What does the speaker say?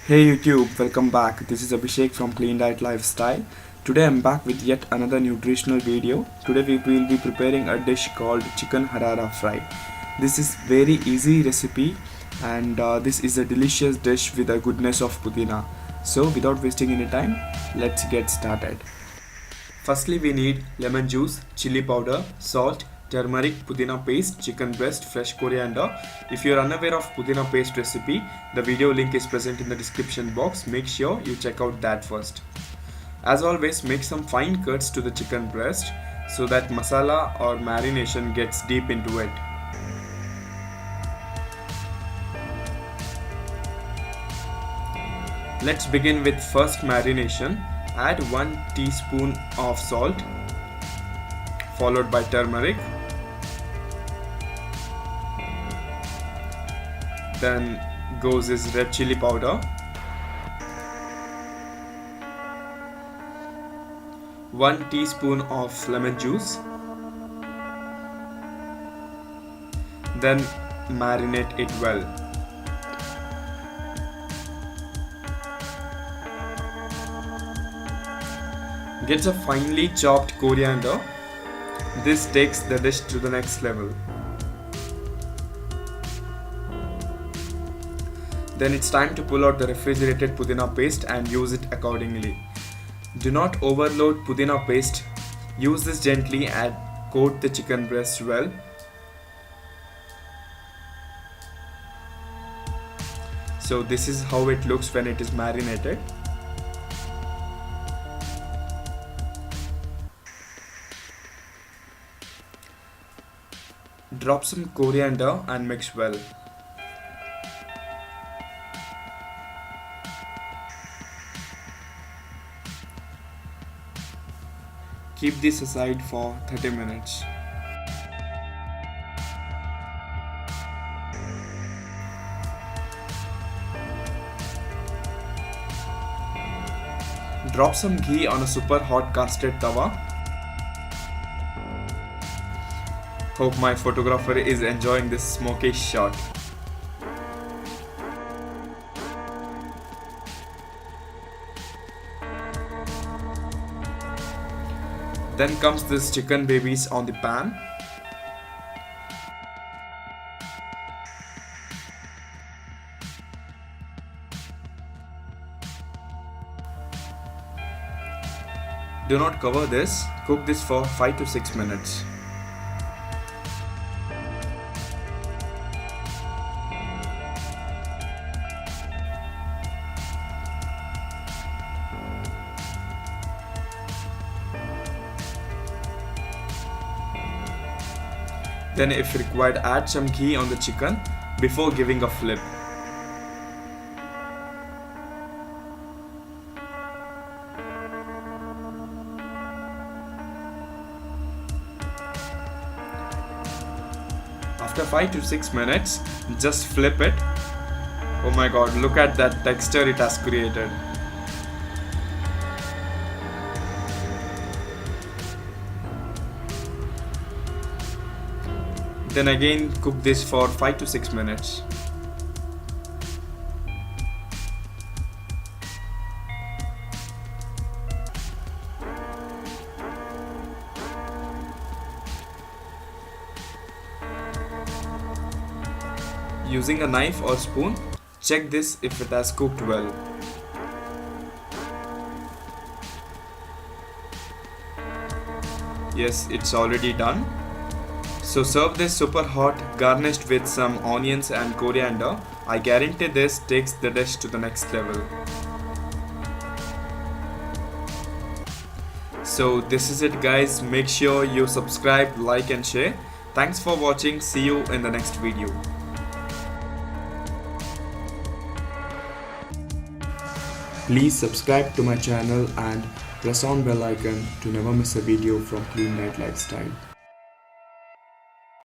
Hey YouTube, welcome back. This is Abhishek from Clean Diet Lifestyle. Today I'm back with yet another nutritional video. Today we will be preparing a dish called Chicken Hara Hara Fry. This is very easy recipe and this is a delicious dish with a goodness of pudina. So without wasting any time, let's get started. Firstly we need lemon juice, chili powder, salt, turmeric, pudina paste, chicken breast, fresh coriander. If you are unaware of pudina paste recipe, the video link is present in the description box. Make sure you check out that first. As always, make some fine cuts to the chicken breast so that masala or marination gets deep into it. Let's begin with first marination. Add 1 teaspoon of salt followed by turmeric. Then goes is red chili powder, 1 teaspoon of lemon juice. Then marinate it well. Get a finely chopped coriander. This takes the dish to the next level. Then it's time to pull out the refrigerated pudina paste and use it accordingly. Do not overload pudina paste. Use this gently and coat the chicken breast well. So this is how it looks when it is marinated. Drop some coriander and mix well. Keep this aside for 30 minutes. Drop some ghee on a super hot casted tawa. Hope my photographer is enjoying this smoky shot. Then comes this chicken babies on the pan. Do not cover this. Cook this for 5 to 6 minutes. Then if required, add some ghee on the chicken before giving a flip. After 5 to 6 minutes, just flip it. Oh my god, look at that texture it has created. Then again cook this for 5 to 6 minutes. Using a knife or spoon, check this if it has cooked well. Yes, it's already done. So serve this super hot, garnished with some onions and coriander. I guarantee this takes the dish to the next level. So this is it guys. Make sure you subscribe, like and share. Thanks for watching. See you in the next video. Please subscribe to my channel and press on bell icon to never miss a video from Clean Diet Lifestyle.